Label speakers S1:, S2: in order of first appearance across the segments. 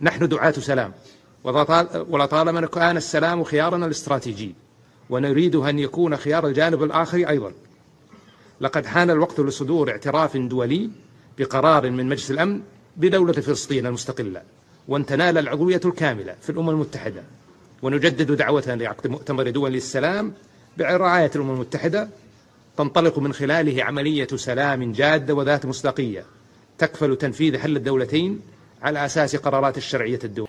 S1: نحن دعاة سلام ولطالما كان السلام خيارنا الاستراتيجي ونريد أن يكون خيار الجانب الآخر أيضا. لقد حان الوقت لصدور اعتراف دولي بقرار من مجلس الأمن بدولة فلسطين المستقلة وأن تنال العضوية الكاملة في الأمم المتحدة. ونجدد دعوتنا لعقد مؤتمر دولي للسلام برعاية الأمم المتحدة تنطلق من خلاله عملية سلام جادة وذات مصداقية تكفل تنفيذ حل الدولتين على أساس قرارات الشرعية الدولية.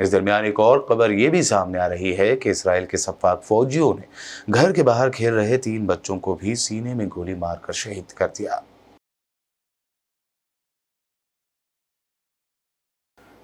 S2: اس درمیان ایک اور خبر یہ بھی سامنے آ رہی ہے کہ اسرائیل کے سفاک فوجیوں نے گھر کے باہر کھیل رہے 3 بچوں کو بھی سینے میں گولی مار کر شہید کر دیا۔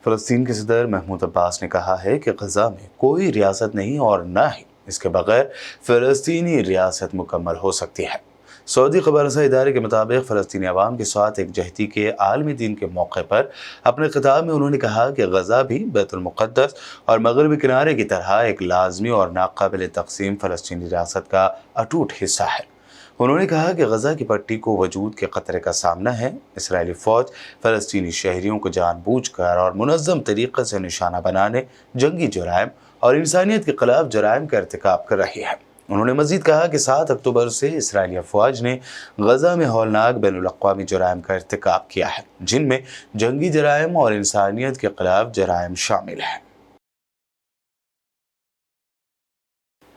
S2: فلسطین کے صدر محمود عباس نے کہا ہے کہ غزہ میں کوئی ریاست نہیں اور نہ ہی اس کے بغیر فلسطینی ریاست مکمل ہو سکتی ہے۔ سعودی خبر رساں ادارے کے مطابق فلسطینی عوام کے ساتھ ایک جہتی کے عالمی دن کے موقع پر اپنے خطاب میں انہوں نے کہا کہ غزہ بھی بیت المقدس اور مغربی کنارے کی طرح ایک لازمی اور ناقابل تقسیم فلسطینی ریاست کا اٹوٹ حصہ ہے۔ انہوں نے کہا کہ غزہ کی پٹی کو وجود کے خطرے کا سامنا ہے۔ اسرائیلی فوج فلسطینی شہریوں کو جان بوجھ کر اور منظم طریقے سے نشانہ بنانے، جنگی جرائم اور انسانیت کے خلاف جرائم کا ارتکاب کر رہی ہے۔ انہوں نے مزید کہا کہ 7 اکتوبر سے اسرائیلی افواج نے غزہ میں ہولناک بین الاقوامی جرائم کا ارتکاب کیا ہے، جن میں جنگی جرائم اور انسانیت کے خلاف جرائم شامل ہیں۔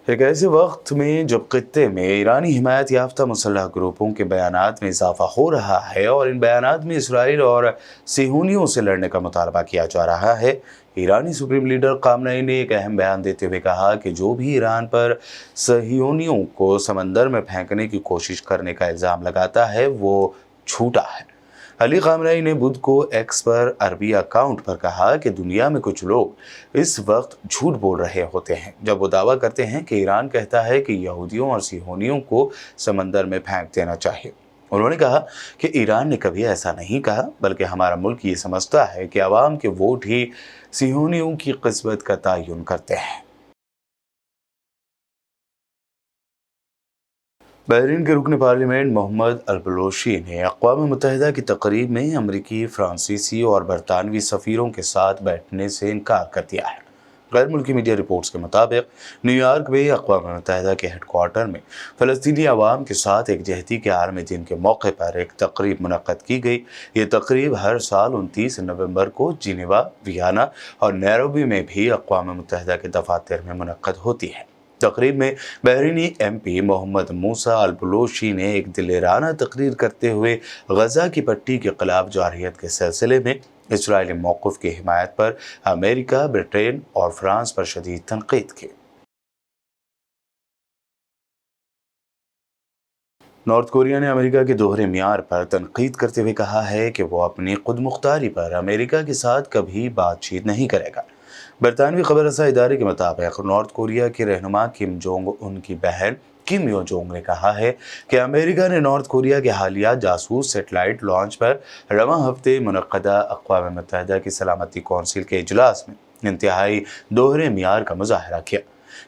S2: ایک ایسے وقت میں جب خطے میں ایرانی حمایت یافتہ مسلح گروپوں کے بیانات میں اضافہ ہو رہا ہے اور ان بیانات میں اسرائیل اور صہیونیوں سے لڑنے کا مطالبہ کیا جا رہا ہے، ایرانی سپریم لیڈر خامنئی نے ایک اہم بیان دیتے ہوئے کہا کہ جو بھی ایران پر صہیونیوں کو سمندر میں پھینکنے کی کوشش کرنے کا الزام لگاتا ہے وہ جھوٹا ہے۔ علی خامنئی نے بدھ کو ایکس پر عربی اکاؤنٹ پر کہا کہ دنیا میں کچھ لوگ اس وقت جھوٹ بول رہے ہوتے ہیں جب وہ دعویٰ کرتے ہیں کہ ایران کہتا ہے کہ یہودیوں اور صہیونیوں کو سمندر میں پھینک دینا چاہیے۔ انہوں نے کہا کہ ایران نے کبھی ایسا نہیں کہا، بلکہ ہمارا ملک یہ سمجھتا ہے کہ عوام کے ووٹ ہی صہیونیوں کی قسمت کا تعین کرتے ہیں۔ بحرین کے رکن پارلیمنٹ محمد البلوشی نے اقوام متحدہ کی تقریب میں امریکی، فرانسیسی اور برطانوی سفیروں کے ساتھ بیٹھنے سے انکار کر دیا ہے۔ غیر ملکی میڈیا رپورٹس کے مطابق نیو یارک میں اقوام متحدہ کے ہیڈ کوارٹر میں فلسطینی عوام کے ساتھ ایک جہتی کے عالمی دن کے موقع پر ایک تقریب منعقد کی گئی۔ یہ تقریب ہر سال 29 نومبر کو جنیوا، ویانا اور نیروبی میں بھی اقوام متحدہ کے دفاتر میں منعقد ہوتی ہے۔ تقریب میں بحرینی ایم پی محمد موسیٰ البلوشی نے ایک دلیرانہ تقریر کرتے ہوئے غزہ کی پٹی کے خلاف جارحیت کے سلسلے میں اسرائیلی موقف کی حمایت پر امریکہ، برطانیہ اور فرانس پر شدید تنقید کی۔ نارتھ کوریا نے امریکہ کے دوہرے معیار پر تنقید کرتے ہوئے کہا ہے کہ وہ اپنی خود مختاری پر امریکہ کے ساتھ کبھی بات چیت نہیں کرے گا۔ برطانوی خبر رساں ادارے کے مطابق نارتھ کوریا کے رہنما کم جونگ ان کی بہن کم یو جونگ نے کہا ہے کہ امریکہ نے نارتھ کوریا کے حالیہ جاسوس سیٹلائٹ لانچ پر رواں ہفتے منعقدہ اقوام متحدہ کی سلامتی کونسل کے اجلاس میں انتہائی دوہرے معیار کا مظاہرہ کیا۔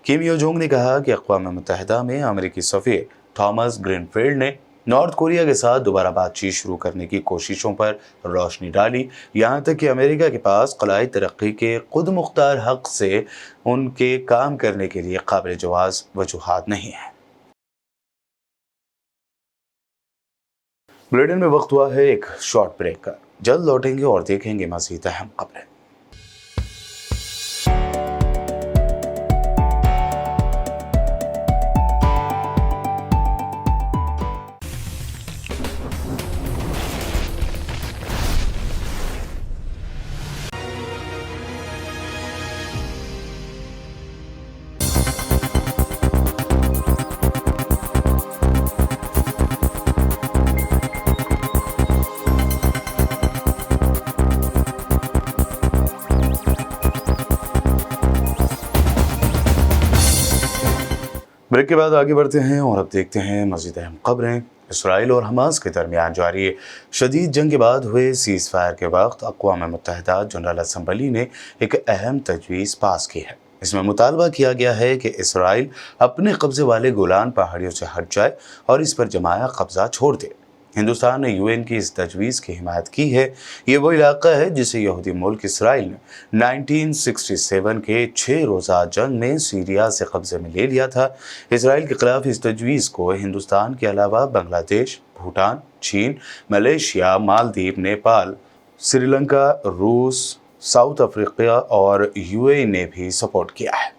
S2: کم یو جونگ نے کہا کہ اقوام متحدہ میں امریکی سفیر تھامس گرین فیلڈ نے نارتھ کوریا کے ساتھ دوبارہ بات چیت شروع کرنے کی کوششوں پر روشنی ڈالی، یہاں تک کہ امریکہ کے پاس خلائی ترقی کے خود مختار حق سے ان کے کام کرنے کے لیے قابل جواز وجوہات نہیں ہیں۔ بلیٹن میں وقت ہوا ہے ایک شارٹ بریک کا، جلد لوٹیں گے اور دیکھیں گے مزید اہم خبریں۔ بریک کے بعد آگے بڑھتے ہیں اور اب دیکھتے ہیں مزید اہم خبریں۔ اسرائیل اور حماس کے درمیان جاری شدید جنگ کے بعد ہوئے سیز فائر کے وقت اقوام متحدہ جنرل اسمبلی نے ایک اہم تجویز پاس کی ہے۔ اس میں مطالبہ کیا گیا ہے کہ اسرائیل اپنے قبضے والے گولان پہاڑیوں سے ہٹ جائے اور اس پر جمایا قبضہ چھوڑ دے۔ ہندوستان نے UN کی اس تجویز کی حمایت کی ہے۔ یہ وہ علاقہ ہے جسے یہودی ملک اسرائیل نے 1967 کے 6 روزہ جنگ میں سیریا سے قبضے میں لے لیا تھا۔ اسرائیل کے خلاف اس تجویز کو ہندوستان کے علاوہ بنگلہ دیش، بھوٹان، چین، ملیشیا، مالدیپ، نیپال، سری لنکا، روس، ساؤتھ افریقہ اور UAE نے بھی سپورٹ کیا ہے۔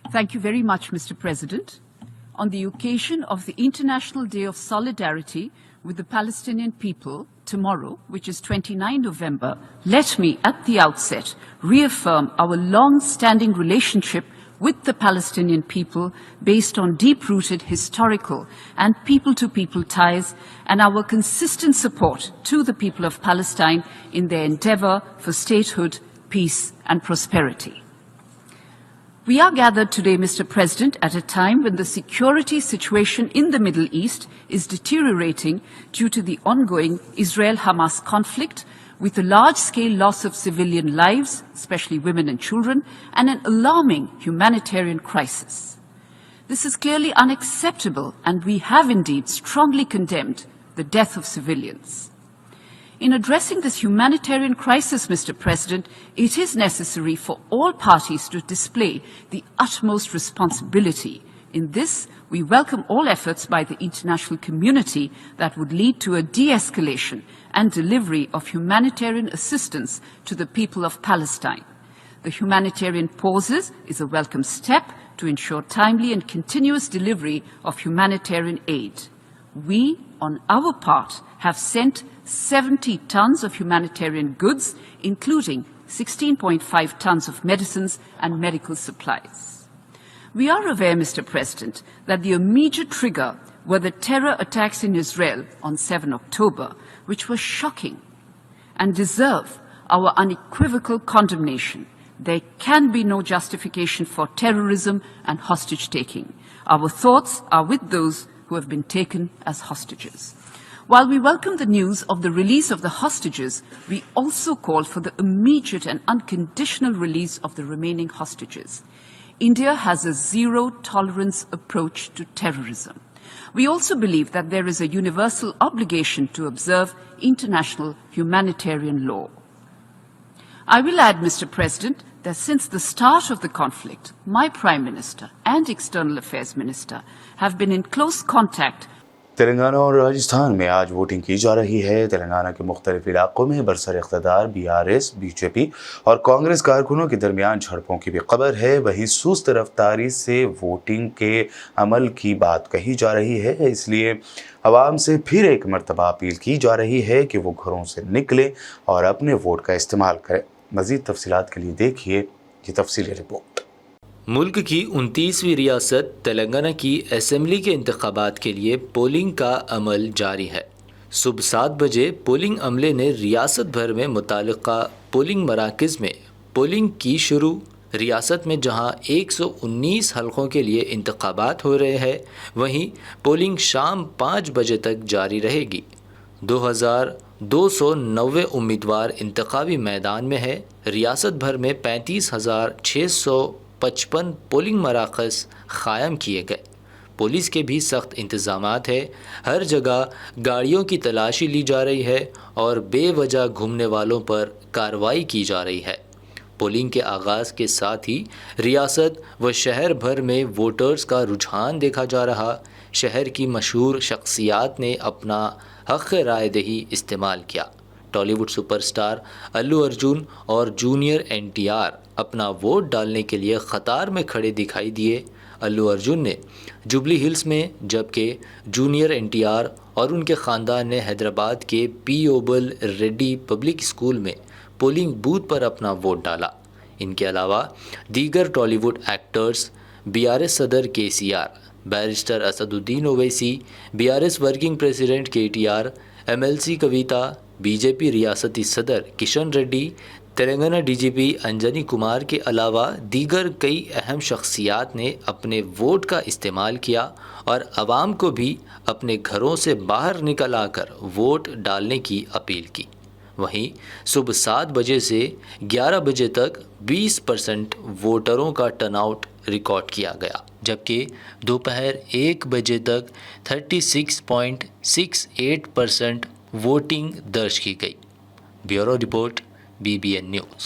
S3: Thank you very much, Mr. President. On the occasion of the International Day of Solidarity with the Palestinian people, tomorrow, which is 29 November, let me at the outset reaffirm our long-standing relationship with the Palestinian people based on deep-rooted historical and people-to-people ties and our consistent support to the people of Palestine in their endeavor for statehood, peace and prosperity. We are gathered today, Mr. President, at a time when the security situation in the Middle East is deteriorating due to the ongoing Israel-Hamas conflict, with a large-scale loss of civilian lives, especially women and children, and an alarming humanitarian crisis. This is clearly unacceptable, and we have indeed strongly condemned the death of civilians. In addressing this humanitarian crisis, Mr. President, it is necessary for all parties to display the utmost responsibility. In this, we welcome all efforts by the international community that would lead to a de-escalation and delivery of humanitarian assistance to the people of Palestine. The humanitarian pauses is a welcome step to ensure timely and continuous delivery of humanitarian aid. We, on our part, have sent 70 tons of humanitarian goods, including 16.5 tons of medicines and medical supplies. We are aware, Mr. President, that the immediate trigger were the terror attacks in Israel on 7 October, which were shocking and deserve our unequivocal condemnation. There can be no justification for terrorism and hostage-taking. Our thoughts are with those who have been taken as hostages. While we welcome the news of the release of the hostages, we also call for the immediate and unconditional release of the remaining hostages. India has a zero-tolerance approach to terrorism. We also believe that there is a universal obligation to observe international humanitarian law. I will add, Mr. President, that since the start of the conflict, my Prime Minister and External Affairs Minister have been in close contact.
S2: Telangana اور راجستھان میں آج voting کی جا رہی ہے. تلنگانہ کے مختلف علاقوں میں برسر اقتدار BRS, BJP اور کانگریس کارکنوں کے درمیان جھڑپوں کی بھی خبر ہے. وہیں سست رفتاری سے ووٹنگ کے عمل کی بات کہی جا رہی ہے. اس لیے عوام سے پھر ایک مرتبہ اپیل کی جا رہی ہے کہ وہ گھروں سے نکلیں اور اپنے ووٹ کا استعمال کریں. مزید تفصیلات کے لیے دیکھیے یہ تفصیلی رپورٹ.
S4: ملک کی 29ویں ریاست تلنگانہ کی اسمبلی کے انتخابات کے لیے پولنگ کا عمل جاری ہے. صبح 7 بجے پولنگ عملے نے ریاست بھر میں متعلقہ پولنگ مراکز میں پولنگ کی شروع. ریاست میں جہاں 119 حلقوں کے لیے انتخابات ہو رہے ہیں، وہیں پولنگ شام 5 بجے تک جاری رہے گی. 2290 امیدوار انتخابی میدان میں ہے. ریاست بھر میں 35,655 پولنگ مراکز قائم کیے گئے. پولیس کے بھی سخت انتظامات ہیں. ہر جگہ گاڑیوں کی تلاشی لی جا رہی ہے اور بے وجہ گھومنے والوں پر کارروائی کی جا رہی ہے. پولنگ کے آغاز کے ساتھ ہی ریاست و شہر بھر میں ووٹرز کا رجحان دیکھا جا رہا. شہر کی مشہور شخصیات نے اپنا حق رائے دہی استعمال کیا. ٹالی ووڈ سپر سٹار الو ارجن اور جونیئر NTR اپنا ووٹ ڈالنے کے لیے قطار میں کھڑے دکھائی دیے. الو ارجن نے جوبلی ہلز میں، جبکہ جونیئر NTR اور ان کے خاندان نے حیدرآباد کے پی اوبل ریڈی پبلک اسکول میں پولنگ بوتھ پر اپنا ووٹ ڈالا. ان کے علاوہ دیگر ٹالی ووڈ ایکٹرز، BRS صدر KCR، بیرسٹر اسد الدین Owaisi, BRS working president KTR، MLC کویتا، BJP ریاستی صدر کشن ریڈی، تلنگانہ DGP انجنی کمار کے علاوہ دیگر کئی اہم شخصیات نے اپنے ووٹ کا استعمال کیا اور عوام کو بھی اپنے گھروں سے باہر نکل آ کر ووٹ ڈالنے کی اپیل کی. وہیں صبح 7 بجے سے 11 بجے تک 20% ووٹروں کا ٹرن آؤٹ ریکارڈ کیا گیا، جبکہ دوپہر 1 بجے تک 36.68% ووٹنگ درج کی گئی. Bureau report BBN news.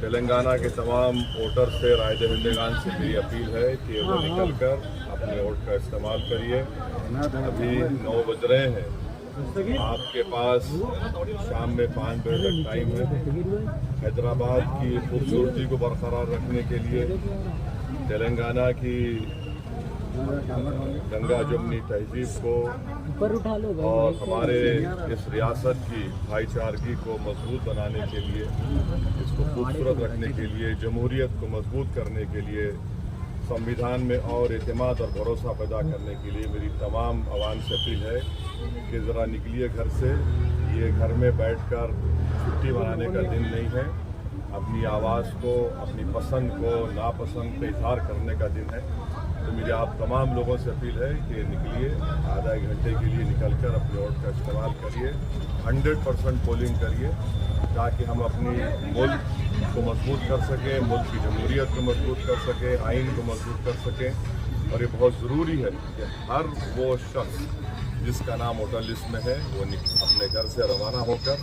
S5: Telangana کے تمام ووٹر سے، رائے دہندگان سے میری اپیل ہے کہ وہ نکل کر اپنے ووٹ کا استعمال کریے. ابھی 9 بج رہے ہیں آپ کے پاس شام میں 5 بجے تک ٹائم ہے حیدرآباد کی خوبصورتی کو برقرار رکھنے کے لیے، تلنگانہ کی گنگا جمنی تہذیب کو اور ہمارے اس ریاست کی بھائی چارگی کو مضبوط بنانے کے لیے، اس کو خوبصورت رکھنے کے لیے، جمہوریت کو مضبوط کرنے کے لیے، سمویدھان میں اور اعتماد اور بھروسہ پیدا کرنے کے لیے میری تمام عوام سے اپیل ہے کہ ذرا نکلیے گھر سے. یہ گھر میں بیٹھ کر چھٹی منانے کا دن نہیں ہے، اپنی آواز کو، اپنی پسند کو، ناپسند کا اظہار کرنے کا دن ہے. تو میری آپ تمام لوگوں سے اپیل ہے کہ نکلیے، آدھا ایک گھنٹے کے لیے نکل کر اپنے ووٹ کا استعمال کریے، 100% پولنگ کریے، تاکہ ہم اپنی ملک کو مضبوط کر سکیں، ملک کی جمہوریت کو مضبوط کر سکیں، آئین کو مضبوط کر سکیں. اور یہ بہت ضروری ہے کہ ہر وہ شخص جس کا نام ووٹر لسٹ میں ہے وہ اپنے گھر سے روانہ ہو کر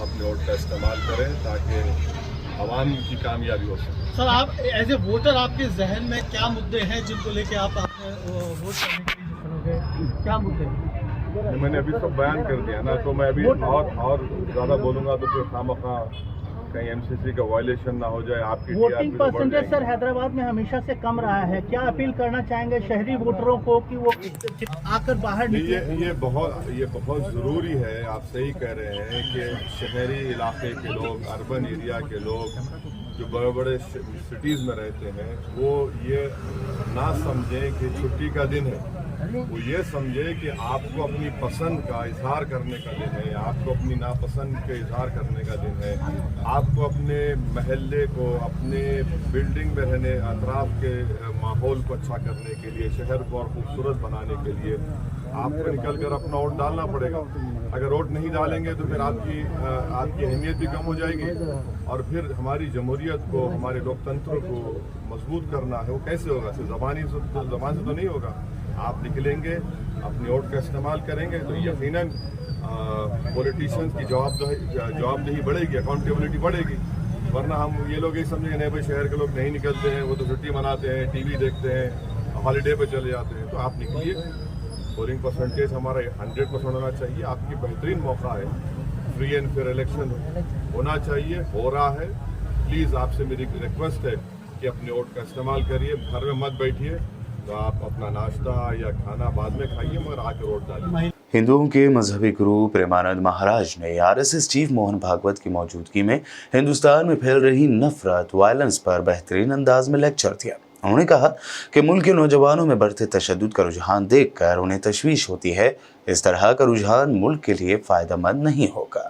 S5: اپنے ووٹ کا استعمال کریں تاکہ عوام کی کامیابی ہو سکے.
S6: سر، آپ ایز اے ووٹر آپ کے ذہن میں کیا مدعے ہیں جن کو لے کے آپ ووٹ کرنے کے لیے چلو گے؟ کیا مدعے ہیں؟
S5: میں نے ابھی سب بیان کر دیا نا، تو میں ابھی اور زیادہ بولوں گا تو پھر خواہ کہیں MCC کا وائلیشن نہ ہو جائے. آپ کی
S6: ووٹنگ پرسنٹیج سر حیدرآباد میں ہمیشہ سے کم رہا ہے، کیا اپیل کرنا چاہیں گے شہری ووٹروں کو کہ وہ آ کر باہر نکلیں؟
S5: یہ بہت ضروری ہے. آپ صحیح کہہ رہے ہیں کہ شہری علاقے کے لوگ، اربن ایریا کے لوگ جو بڑے بڑے سٹیز میں رہتے ہیں، وہ یہ نہ سمجھیں کہ چھٹی کا دن ہے، وہ یہ سمجھے کہ آپ کو اپنی پسند کا اظہار کرنے کا دن ہے، آپ کو اپنی ناپسند کے اظہار کرنے کا دن ہے. آپ کو اپنے محلے کو، اپنے بلڈنگ میں رہنے اطراف کے ماحول کو اچھا کرنے کے لیے، شہر کو اور خوبصورت بنانے کے لیے آپ کو نکل کر اپنا ووٹ ڈالنا پڑے گا. اگر ووٹ نہیں ڈالیں گے تو پھر آپ کی اہمیت بھی کم ہو جائے گی، اور پھر ہماری جمہوریت کو، ہمارے لوکتنتر کو مضبوط کرنا ہے وہ کیسے ہوگا؟ صرف زبان سے تو نہیں ہوگا. آپ نکلیں گے، اپنے ووٹ کا استعمال کریں گے تو یقیناً پولیٹیشینس کی جوابدہی بڑھے گی، اکاؤنٹیبلٹی بڑھے گی. ورنہ ہم یہ لوگ یہ سمجھیں گے نہیں بھائی شہر کے لوگ نہیں نکلتے ہیں، وہ تو چھٹی مناتے ہیں، ٹی وی دیکھتے ہیں، ہالیڈے پہ چلے جاتے ہیں. تو آپ نکلیے، پولنگ پرسنٹیج ہمارا 100% ہونا چاہیے. آپ کی بہترین موقع ہے، فری اینڈ فیئر الیکشن ہونا چاہیے، ہو رہا ہے. پلیز آپ سے میری ریکویسٹ ہے کہ اپنے ووٹ کا استعمال کریے. گھر میں مت بیٹھیے، تو آپ اپنا ناشتہ یا کھانا بعد میں کھائیے، مگر آ کے ووٹ ڈالیے.
S2: ہندوؤں کے مذہبی گرو پریمانند مہاراج نے RSS چیف موہن بھاگوت کی موجودگی میں ہندوستان میں پھیل رہی نفرت، وائلنس پر بہترین انداز میں لیکچر دیا. انہوں نے کہا کہ ملک کے نوجوانوں میں بڑھتے تشدد کا رجحان دیکھ کر انہیں تشویش ہوتی ہے. اس طرح کا رجحان ملک کے لیے فائدہ مند نہیں ہوگا.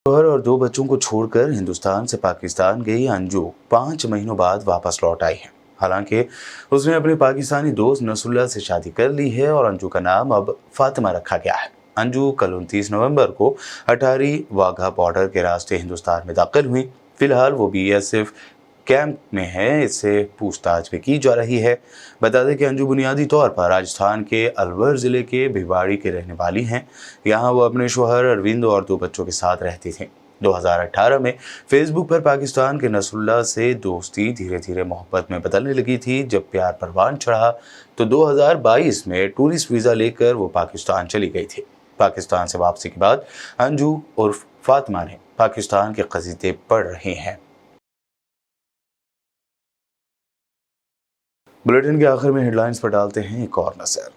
S2: شوہر اور 2 بچوں کو چھوڑ کر ہندوستان سے پاکستان گئی انجو 5 مہینوں بعد واپس لوٹ آئی ہے. حالانکہ اس نے اپنے پاکستانی دوست نصر اللہ سے شادی کر لی ہے اور انجو کا نام اب فاطمہ رکھا گیا ہے. انجو کل 29 نومبر کو اٹاری واگھا بارڈر کے راستے ہندوستان میں داخل ہوئی. فی الحال وہ BSF کیمپ میں ہے، اس سے پوچھ تاچھ بھی کی جا رہی ہے. بتا دیں کہ انجو بنیادی طور پر راجستھان کے الور ضلع کے بھیواڑی کے رہنے والی ہیں. یہاں وہ اپنے شوہر اروند اور 2 بچوں کے ساتھ رہتی تھیں. 2018 میں فیس بک پر پاکستان کے نصر اللہ سے دوستی دھیرے دھیرے محبت میں بدلنے لگی تھی. جب پیار پروان چڑھا تو 2022 میں ٹورسٹ ویزا لے کر وہ پاکستان چلی گئی تھی. پاکستان سے واپسی کے بعد انجو عرف فاطمہ نے پاکستان کے قصیدے پڑھ رہی ہیں. بلیٹن کے آخر میں ہیڈ لائنز پر ڈالتے ہیں ایک اور نظر.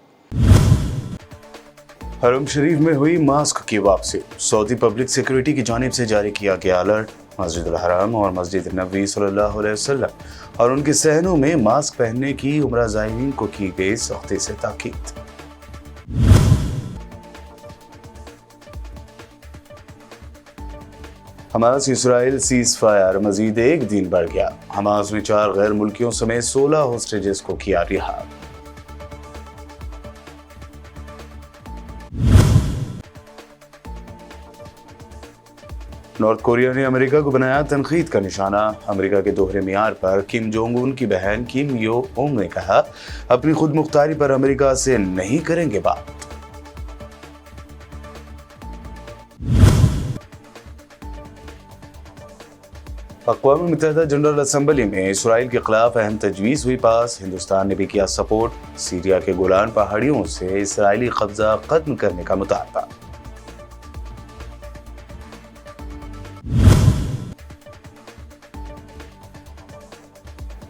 S2: حرم شریف میں ہوئی ماسک کی واپسی. سعودی پبلک سیکورٹی کی جانب سے جاری کیا گیا الرٹ. مسجد الحرام اور مسجد نبوی صلی اللہ علیہ وسلم اور ان کے صحنوں میں ماسک پہننے کی عمرہ زائرین کو کی گئی سختی سے تاکید. حماس اسرائیل سیز فائر مزید 1 دن بڑھ گیا. حماس نے 4 غیر ملکیوں سمیت 16 ہوسٹیجز کو کیا رہا. نارتھ کوریا نے امریکہ کو بنایا تنقید کا نشانہ. امریکہ کے دوہرے معیار پر کم جونگ ان کی بہن کم یو اونگ نے کہا اپنی خود مختاری پر امریکہ سے نہیں کریں گے بات. اقوام متحدہ جنرل اسمبلی میں اسرائیل کے خلاف اہم تجویز ہوئی پاس. ہندوستان نے بھی کیا سپورٹ. سیریا کے گولان پہاڑیوں سے اسرائیلی قبضہ ختم کرنے کا مطالبہ.